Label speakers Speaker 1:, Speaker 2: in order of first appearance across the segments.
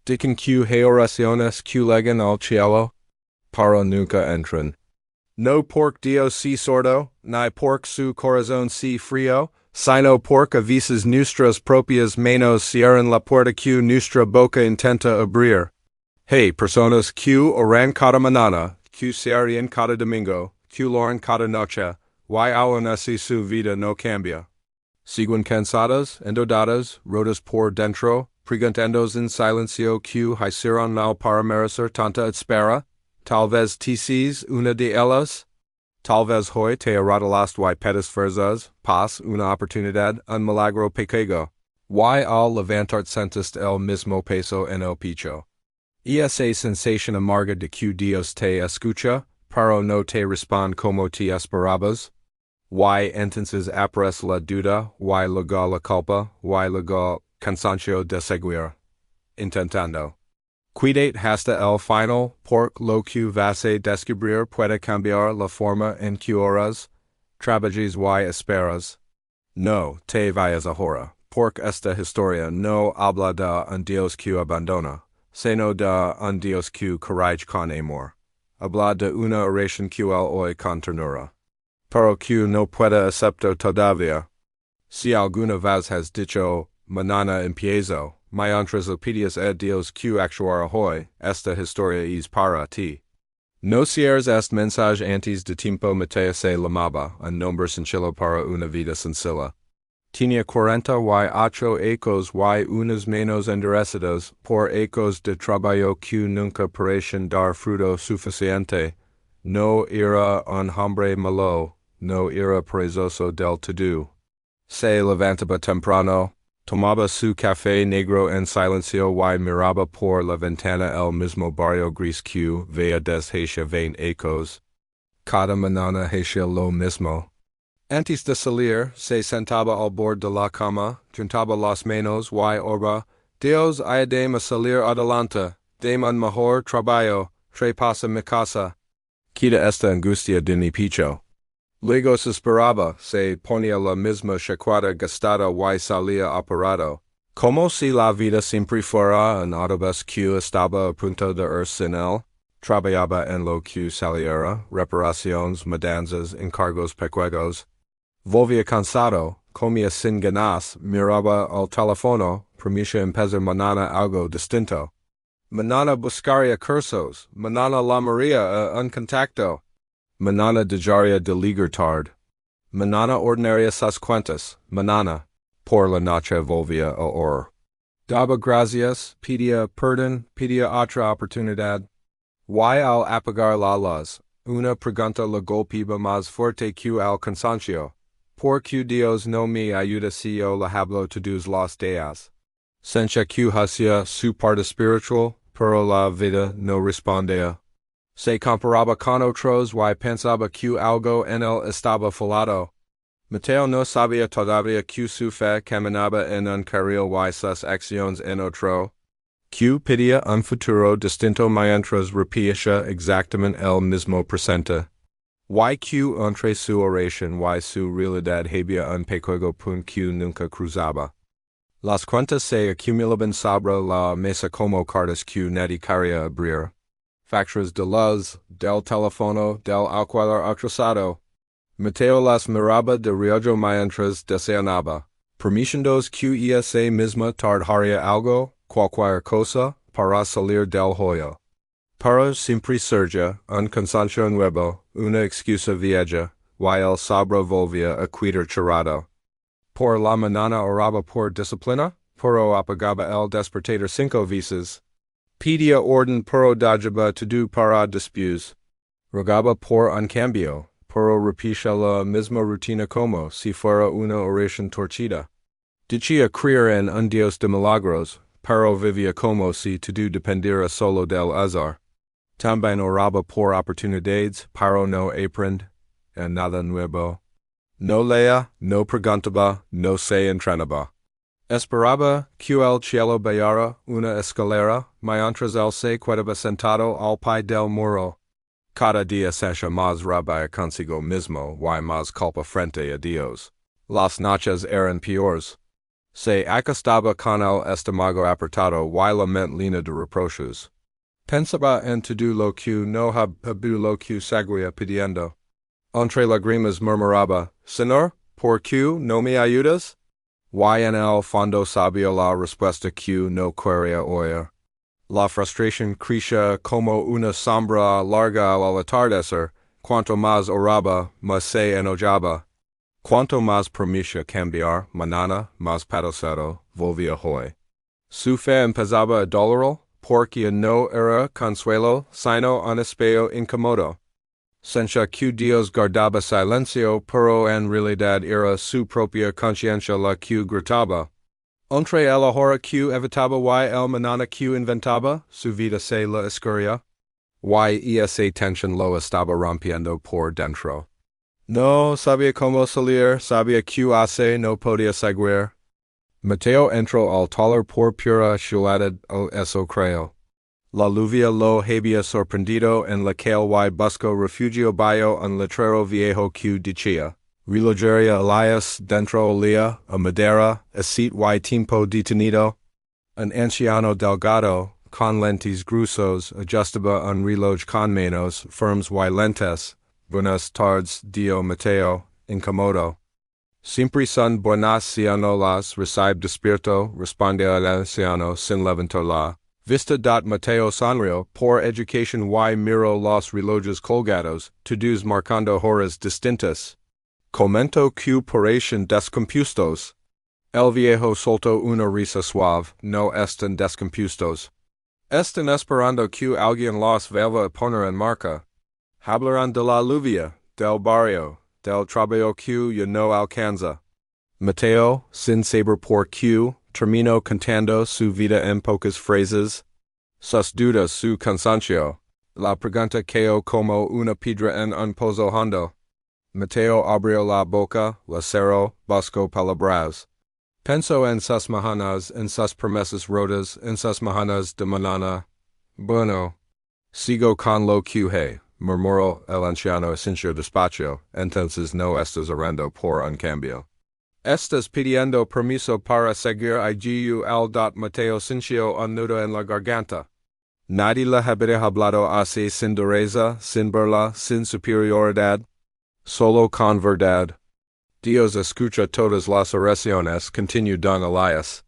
Speaker 1: Dicen que hay oraciones que llegan al cielo, pero nunca entran. No porque Dios si sordo, ni porque su corazón si frío, sino porque a veces nuestras propias manos cierran la puerta que nuestra boca intenta abrir. Hey, personas que oran cada mañana, que serían cada domingo, que loran cada noche, y aún así su vida no cambia. Siguen cansadas, endeudadas, rotas por dentro, preguntándonos en silencio que hicieron mal para merecer tanta espera. Tal vez tisis una de ellas. Tal vez hoy te arreglaste y pedes fuerzas, paz, una oportunidad, un milagro pequeño. Y al levantar sentiste el mismo peso en el pecho. Esa sensación amarga de que Dios te escucha, pero no te responde como te esperabas. Y entonces aparece la duda, y luego la culpa, y luego cansancio de seguir intentando. Cuidate hasta el final, porque lo que vas a descubrir puede cambiar la forma en que oras, trabajas y esperas. No te vayas ahora, porque esta historia no habla de un Dios que abandona, sino de un Dios que corrige con amor. Habla de una oración que él hoy con ternura. Pero que no puede aceptar todavía. Si alguna vez has dicho, mañana empiezo, mientras le pides a Dios que actuara hoy, esta historia es para ti. No cierres este mensaje antes de tiempo Mateo se llamaba, un nombre sencillo para una vida sencilla. Tenía 48 ecos y unas manos endurecidas por ecos de trabajo que nunca parecen dar fruto suficiente. No era un hombre malo, no era perezoso del todo. Se levantaba temprano, tomaba su café negro en silencio y miraba por la ventana el mismo barrio gris que veía desde hace 20 ecos. Cada mañana hacía lo mismo. Antes de salir, se sentaba al borde de la cama, juntaba las manos y oraba, Dios ayúdame a salir adelante, dame un mejor trabajo, traspasa mi casa. Quita esta angustia de mi pecho. Luego suspiraba, se ponía la misma chaqueta gastada y salía apurado, como si la vida siempre fuera un autobús que estaba a punto de ir sin él. Trabajaba en lo que saliera, reparaciones, mudanzas, encargos pequeños. Volvía cansado, comía sin ganas, miraba al teléfono, prometía empezar mañana algo distinto. Mañana buscaría cursos, mañana llamaría a un contacto. Mañana dejaría de ligar tarde. Mañana ordenaría sus cuentas, mañana. Por la noche volvía a orar. Daba gracias, pedía perdón, pedía otra oportunidad. Y al apagar la luz, una pregunta le golpeaba más fuerte que el cansancio. ¿Por qué Dios no me ayuda si yo le hablo todos los días? Sentía que hacía su parte espiritual, pero la vida no respondía. Se comparaba con otros y pensaba que algo en él estaba fallado. Mateo no sabía todavía que su fe caminaba en un carril y sus acciones en otro. Que pedía un futuro distinto mientras repetía exactamente el mismo presente. Y que entre su oración y su realidad había un pequeño punto que nunca cruzaba. Las cuentas se acumulaban sobre la mesa como cartas que nadie quería abrir. Facturas de luz, del teléfono, del alquiler atrasado. Mateo las miraba de reojo mientras deseaba, permitiendo que ella misma tardaría algo, cualquier cosa, para salir del hoyo. Pero siempre surgía un cansancio nuevo, una excusa vieja, y el sabro volvía a quedar chorrado. Por la mañana oraba por disciplina, pero apagaba el despertador 5 veces. Pedía orden pero dejaba todo para después. Rogaba por un cambio, pero repetía la misma rutina como si fuera una oración torcida. Decía creer en un Dios de milagros, pero vivía como si todo dependiera solo del azar. También oraba por oportunidades, pero no aprende, en nada nuevo. No leía, no preguntaba, no se entrenaba. Esperaba que el cielo bajara una escalera, mientras él se quedaba sentado al pie del muro. Cada día se hacía más rabia consigo mismo y más culpa frente a Dios. Las noches eran peores. Se acostaba con el estómago apretado y la mente llena de reproches. Pensaba en todo lo que no había lo que seguía pidiendo. Entre lágrimas murmuraba, Señor, ¿por qué no me ayudas? Y en el fondo sabía la respuesta que no quería oír. La frustración crecía como una sombra larga al atardecer. Cuanto más oraba, más se enojaba. Cuanto más prometía cambiar, mañana, más padecero, volvía hoy. Su fe empezaba a dolorlo, porque no era consuelo, sino un espejo incómodo. Sentía que Dios guardaba silencio, pero en realidad era su propia conciencia la que gritaba. Entre el ahora que evitaba y el mañana que inventaba, su vida se la escurría. Y esa tensión lo estaba rompiendo por dentro. No sabía cómo salir, sabía que hace no podía seguir. Mateo entró al taller por pura casualidad o eso creo. La lluvia lo había sorprendido en la calle y buscó refugio bajo un letrero viejo que decía, Relojería Elias dentro olía a madera, aceit y tiempo detenido. Un anciano delgado, con lentes gruesos, ajustaba un reloj con manos firmes y lentes. Buenas tardes, Dio Mateo, incómodo. Siempre son buenas si no las recibe despierto, respondió el anciano sin levantar la vista. Mateo sonrió, por education y miró los relojes colgados, todos marcando horas distintas. Comentó que parecían descompuestos. El viejo soltó una risa suave, no están descompuestos. Están esperando que alguien los vuelva a poner en marcha. Hablarán de la lluvia, del barrio, del trabajo que ya no alcanza. Mateo, sin saber por qué, terminó contando su vida en pocas frases. Sus dudas, su cansancio. La pregunta cayó como una piedra en un pozo hondo. Mateo abrió la boca, la cerró, buscó palabras. Pensó en sus mañanas, en sus promesas rotas, en sus mañanas de mañana. Bueno. Sigo con lo que he, murmuró el anciano sin su despacho, entonces no estás orando por un cambio. Estás pidiendo permiso para seguir allí el. Mateo sintió un nudo en la garganta. Nadie le había hablado así sin dureza, sin burla, sin superioridad. Solo con verdad. Dios escucha todas las oraciones, continuó don Elias.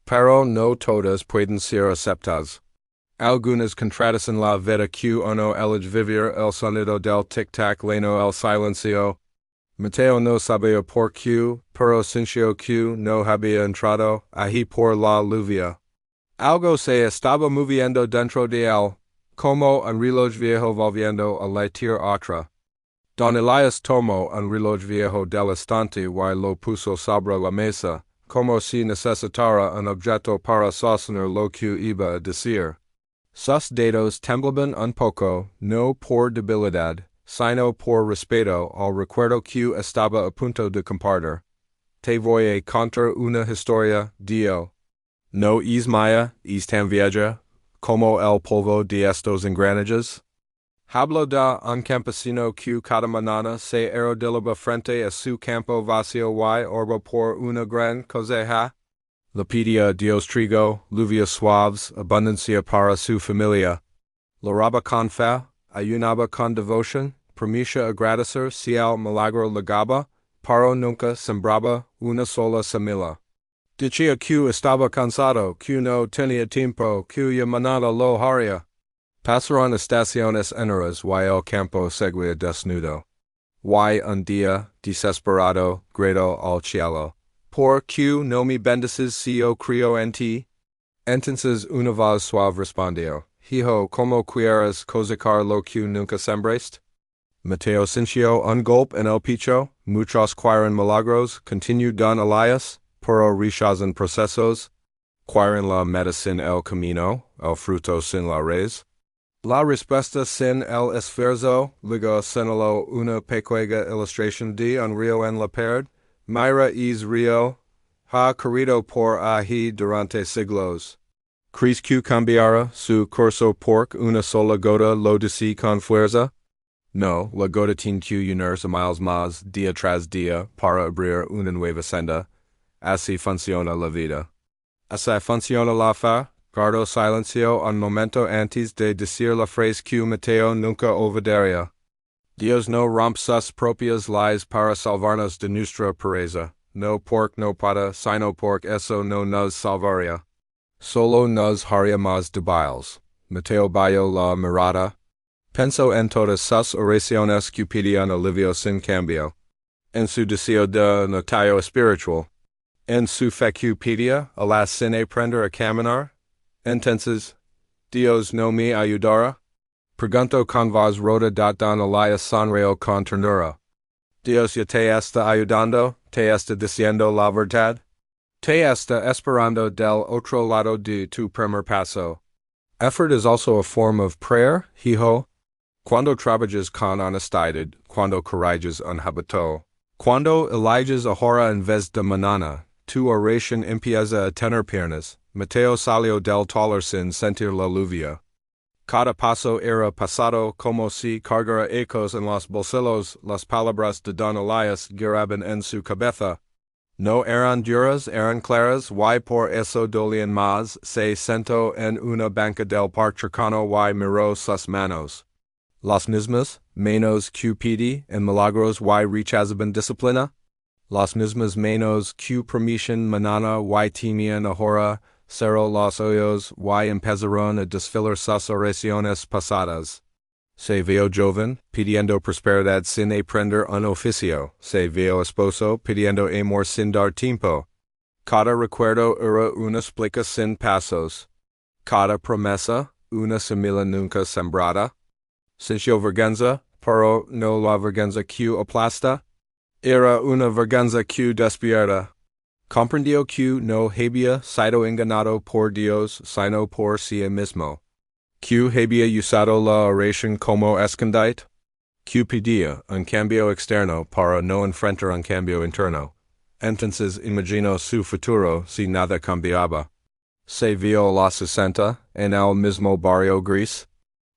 Speaker 1: Pero no todas pueden ser aceptadas. Algunas contradicen la vida que uno elige vivir, el sonido del tic-tac leno el silencio. Mateo no sabía por qué, pero sintió que no había entrado allí por la lluvia. Algo se estaba moviendo dentro de él, como un reloj viejo volviendo a latir otra. Don Elias tomó un reloj viejo del estante y lo puso sobre la mesa, como si necesitara un objeto para sostener lo que iba a decir. Sus dedos temblaban un poco, no por debilidad, sino por respeto al recuerdo que estaba a punto de compartir. Te voy a contar una historia, Dio. No es mía, es tan vieja, como el polvo de estos engranajes. Hablo de un campesino que cada mañana se arrodillaba frente a su campo vacío y oraba por una gran cosecha. Le pedía a Dios trigo, lluvias suaves, abundancia para su familia. Lo oraba con fe, ayunaba con devoción, prometía agradecer si el milagro llegaba, pero nunca sembraba una sola semilla. Decía que estaba cansado, que no tenía tiempo, que ya mañana lo haría. Pasaron estaciones enteras y el campo seguía desnudo. Y un día, desesperado, gritó al cielo. ¿Por qué no me bendices si yo creo en ti? Entonces una voz suave respondió, Hijo, ¿cómo quieres cosechar lo que nunca sembraste? Mateo sintió un golpe en el pecho, muchos quieren milagros, continuó don Elias, pero rechazan procesos. Quieren la medicina el camino, el fruto sin la raíz. La respuesta sin el esfuerzo, luego señaló una pequeña ilustración de un río en la pared. Mira es río, ha corrido por ahí durante siglos. ¿Crees que cambiará su curso por una sola gota lo dice con fuerza? No, la gota tiene que unirse miles más, día tras día, para abrir una nueva senda. Así funciona la vida. Así funciona la fe. Guardo silencio un momento antes de decir la frase que Mateo nunca olvidaría. Dios no rompe sus propias leyes para salvarnos de nuestra pereza. No porque no pueda, sino porque eso no nos salvaría. Solo nos haría más débiles. Mateo bajó la mirada. Pensó en todas sus oraciones que pedían alivio sin cambio. En su deseo de notario espiritual. En su fe que pedía, alas sin aprender a caminar. Entonces, Dios no me ayudará. Pregunto con voz rota don Elias sonrió con ternura. Dios ya te está ayudando, te está diciendo la verdad. Te está esperando del otro lado de tu primer paso. Effort is also a form of prayer, hijo. Cuando trabajas con honestidad, cuando corajes un hábito. Cuando eliges ahora en vez de mañana, tu oración empieza a tener piernas. Mateo salió del taller sin sentir la lluvia. Cada paso era pasado como si cargara ecos en los bolsillos, las palabras de Don Elias giraban en su cabeza. No eran duras, eran claras, y por eso dolían más. Se sentó en una banca del parque cercano y miró sus manos. Las mismas manos que pedí en milagros y rechazaban disciplina. Las mismas manos que prometían mañana y temían ahora. Cerró los ojos y empezaron a desfilar sus oraciones pasadas. Se vio joven, pidiendo prosperidad sin aprender un oficio. Se vio esposo, pidiendo amor sin dar tiempo. Cada recuerdo era una explica sin pasos. Cada promesa, una semilla nunca sembrada. Sintió vergüenza, pero no la vergüenza que aplasta. Era una vergüenza que despierta. Comprendió que no había sido engañado por Dios, sino por sí mismo. Que había usado la oración como escondite. Que pedía un cambio externo para no enfrentar un cambio interno. Entonces imaginó su futuro si nada cambiaba. Se vio a los 60, en el mismo barrio gris.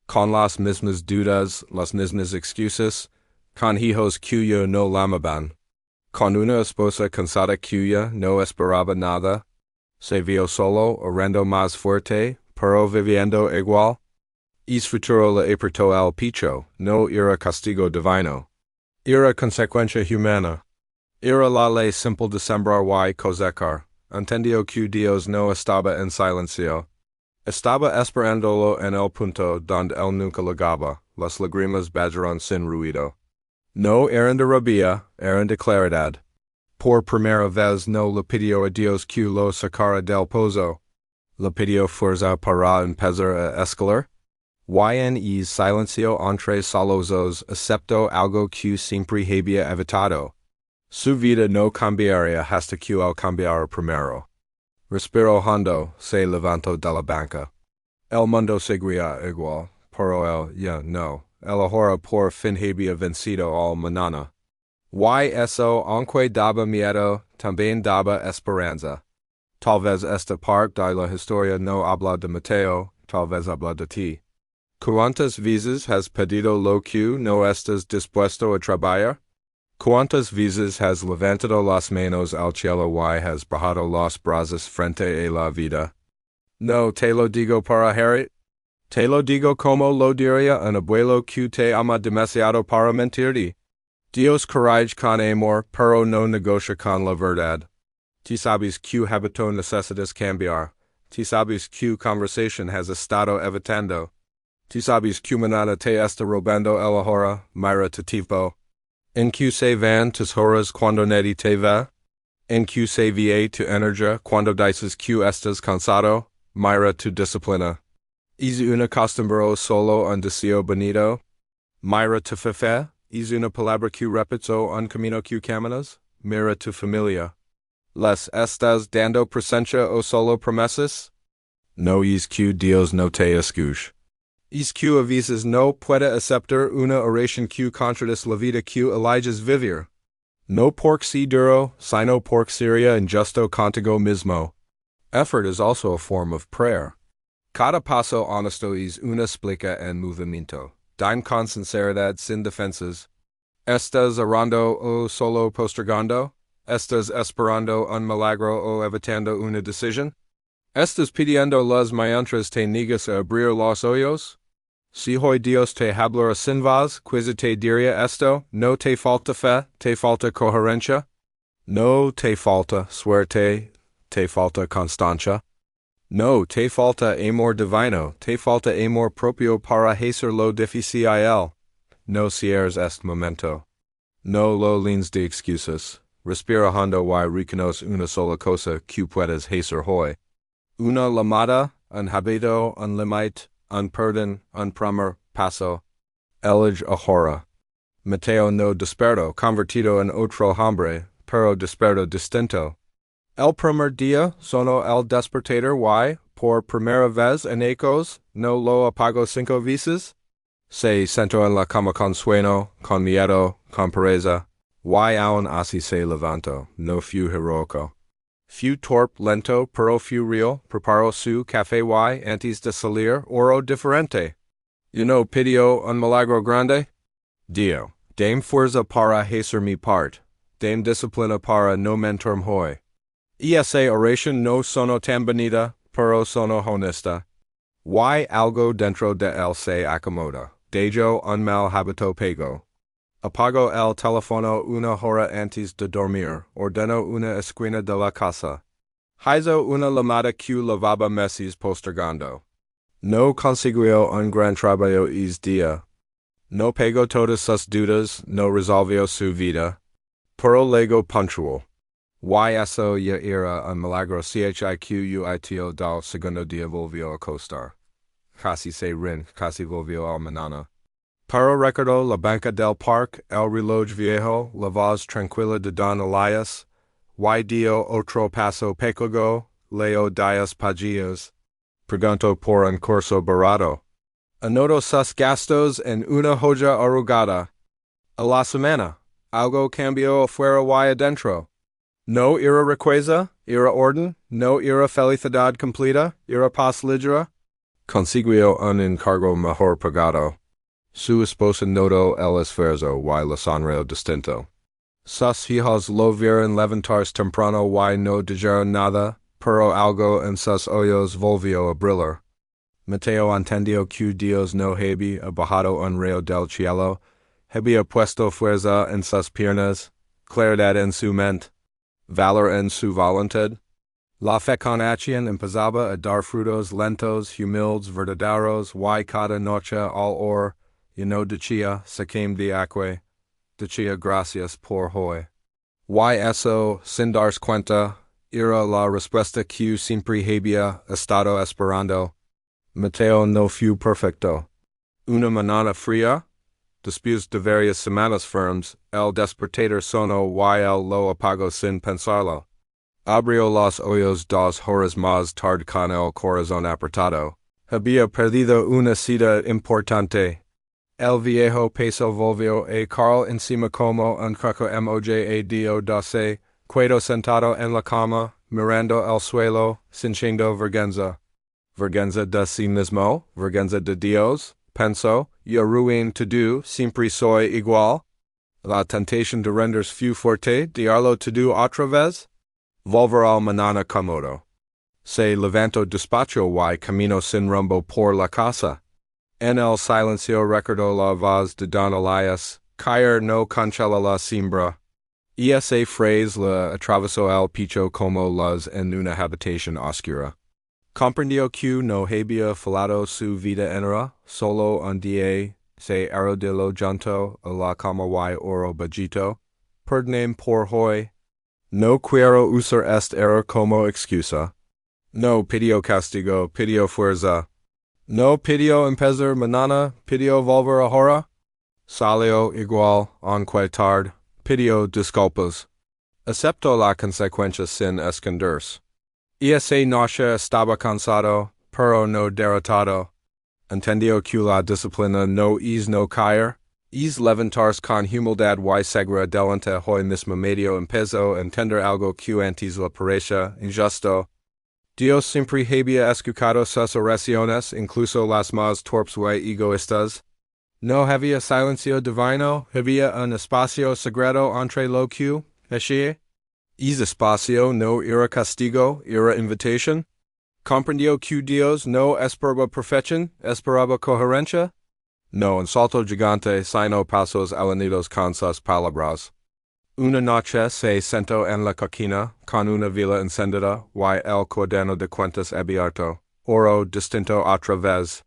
Speaker 1: Con las mismas dudas, las mismas excusas. Con hijos que no lamaban. Con una esposa cansada que no esperaba nada. Se vio solo, orando más fuerte, pero viviendo igual. Es futuro le apretó al pecho, no era castigo divino. Era consecuencia humana. Era la ley simple de sembrar y cosecar. Entendió que Dios no estaba en silencio. Estaba esperándolo en el punto donde él nunca llegaba. Las lágrimas bajaron sin ruido. No eran de rabia, eran de claridad. Por primera vez no le pidió a Dios que lo sacara del pozo. Le pidió fuerza para empezar a escalar. Y en silencio entre solos aceptó algo que siempre había evitado. Su vida no cambiaría hasta que él cambiara primero. Respiró hondo, se levantó de la banca. El mundo seguía igual, pero él ya no. El ahora por fin había vencido al mañana. Y eso, aunque daba miedo, también daba esperanza. Tal vez esta parte de la historia no habla de Mateo, tal vez habla de ti. ¿Cuántas veces has pedido lo que no estás dispuesto a trabajar? ¿Cuántas veces has levantado las manos al cielo y has bajado los brazos frente a la vida? No te lo digo para Harry. Te lo digo como lo diría un abuelo que te ama demasiado para mentirte. Dios corrige con amor, pero no negocia con la verdad. Ti sabes que hábito necesitas cambiar. Ti sabes que conversación has estado evitando. Ti sabes que mañana te está robando el ahora, mira tu tiempo. En que se van tus horas cuando nadie te ve. En que se vie tu energía cuando dices que estás cansado, mira tu disciplina. ¿Es una costumbre solo un deseo bonito? Mira tu fe. ¿Es una palabra que repites o un camino que caminas? Mira tu familia. ¿Les estás dando presencia o solo promesas? No es que Dios no te escuche. Es que a veces no puede aceptar una oración que contradice la vida que eliges vivir. No porque si duro, sino porque sería injusto contigo mismo. Effort is also a form of prayer. Cada paso honesto es una explica en movimiento. Dime con sinceridad sin defensas. ¿Estás orando o solo postergando? Estás esperando un milagro o evitando una decisión? ¿Estás pidiendo las mientras te niegas a abrir los ojos? Si hoy Dios te hablara sin voz, quizá te diría esto: no te falta fe, te falta coherencia. No te falta suerte, te falta constancia. No te falta amor divino, te falta amor propio para hacer lo difícil. No cierres este momento. No lo llenes de excusas. Respira hondo y reconoce una sola cosa que puedes hacer hoy. Una llamada, un hábito, un límite, un perdón, un primer paso. Elige ahora. Mateo no despertó convertido en otro hombre, pero despertó distinto. El primer día sonó el despertador y, por primera vez en ecos, no lo apagó 5 veces. Se sentó en la cama con sueño, con miedo, con pereza. Y aún así se levantó, no fue heroico. Fue torpe, lento, pero fue real, preparó su café y, antes de salir, oró diferente. ¿Y no pidió un milagro grande? Dio, dame fuerza para hacer mi part, dame disciplina para no mentirme hoy. Esa oración no sono tan bonita, pero sono honesta. Y algo dentro de él se acomoda. Dejo un mal hábito pego. Apago el teléfono una hora antes de dormir. Ordeno una esquina de la casa. Hizo una llamada que llevaba meses postergando. No consiguió un gran trabajo ese día. No pagó todas sus deudas, no resolvió su vida. Pero luego puntual. Y eso ya era un milagro. Chiquito del segundo día volvió a acostar. Casi se casi volvió al mañana. Pero recordó la banca del parque, el reloj viejo, la voz tranquila de Don Elias. Y dio otro paso pequeño, leo 10 páginas. Preguntó por un curso barato. Anotó sus gastos en una hoja arrugada. A la semana, algo cambió afuera y adentro. No era riqueza, era orden, no era felicidad completa, era paz ligera. Consiguió un encargo mejor pagado. Su esposa notó el esfuerzo y la sonrió distinto. Sus hijos lo vieron levantarse temprano y no dijeron nada, pero algo en sus ojos volvió a brillar. Mateo entendió que Dios no había bajado un rayo del cielo, había puesto fuerza en sus piernas, claridad en su mente, valor en su voluntad. La fecundación empezaba a dar frutos lentos, humildes, verdaderos, y cada noche al or, y no decía, sacame de aquí, decía gracias por hoy. Y eso, sin darse cuenta, era la respuesta que siempre había estado esperando. Mateo no fue perfecto. Una mañana fría, después de varias semanas firmes, el despertador sonó y él lo apagó sin pensarlo. Abrió los ojos 2 horas más tarde con el corazón apretado. Había perdido una cita importante. El viejo peso volvió a caer encima como un croco moja doce, quedó sentado en la cama, mirando el suelo, sintiendo vergüenza. Vergüenza de sí mismo, vergüenza de Dios, pensó, yo ruin todo, siempre soy igual. La tentación de renderse fue fuerte, diarlo todo otra vez. Volver al mañana cómodo. Se levantó despacio y caminó sin rumbo por la casa. En el silencio recordó la voz de Don Elias, caer no cancela la siembra. Y esa frase la atravesó el pecho como luz en una habitación oscura. Comprendió que no había falado su vida entera, solo un día se arrodilló junto a la cama y oró bajito. Perdóname por hoy. No quiero usar este error como excusa. No pidió castigo, pidió fuerza. No pidió empezar mañana, pidió volver ahora. Salió igual, aunque tarde, pidió disculpas. Aceptó la consecuencia sin esconderse. Esa noche estaba cansado, pero no derrotado. Entendió que la disciplina no es no caer, es levantarse con humildad y segura delante hoy mismo medio empezó a entender algo que antes le parecía injusto. Dios siempre había escuchado sus oraciones, incluso las más torpes y egoístas. No había silencio divino, había un espacio sagrado entre lo que hacía. Es espacio no era castigo, era invitación. Comprendió que Dios no esperaba perfección, esperaba coherencia. No en salto gigante sino pasos alanidos con sus palabras. Una noche se sentó en la cocina, con una vela encendida, y el cuaderno de cuentos abierto. Oro distinto otra vez.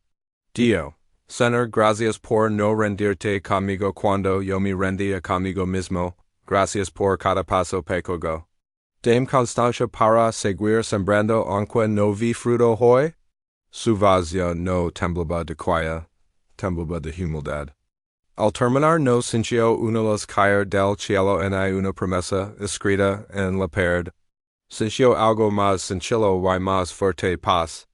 Speaker 1: Dio, Señor, gracias por no rendirte conmigo cuando yo me rendía conmigo mismo. Gracias por cada paso pequeño. Dame constancia para seguir sembrando aunque no vi fruto hoy. Su vazia no temblaba de quia, temblaba de humildad. Al terminar no sintió una luz caer del cielo en una promesa escrita en la pared. Sintió algo más sencillo y más fuerte paz.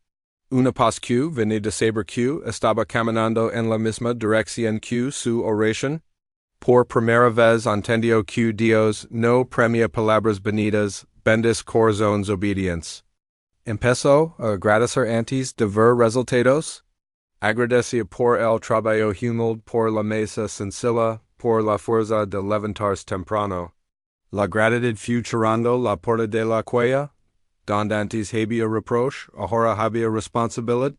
Speaker 1: Una paz que venía de saber que estaba caminando en la misma dirección que su oración. Por primera vez entendió que Dios no premia palabras bonitas, bendice corazones obedientes. Empezó a agradecer antes de ver resultados. Agradecía por el trabajo humilde, por la mesa sencilla, por la fuerza de levantarse temprano. La gratitud fue cerrando la puerta de la cueva. Donde antes había reproche, ahora había responsabilidad.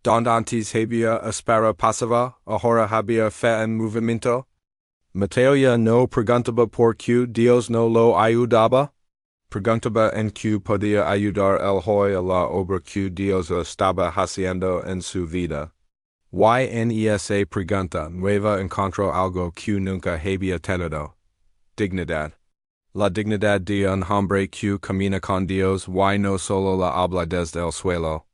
Speaker 1: Donde antes había espera pasiva, ahora había fe en movimiento. Mateo ya no preguntaba por qué Dios no lo ayudaba. Preguntaba en qué podía ayudar el hoy a la obra que Dios estaba haciendo en su vida. Y en esa pregunta nueva encontró algo que nunca había tenido. Dignidad. La dignidad de un hombre que camina con Dios y no solo la habla desde el suelo.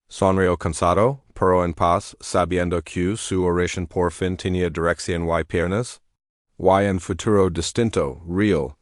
Speaker 1: Sonrió cansado, pero en paz, sabiendo que su oración por fin tenía dirección y piernas. Y un futuro distinto, real,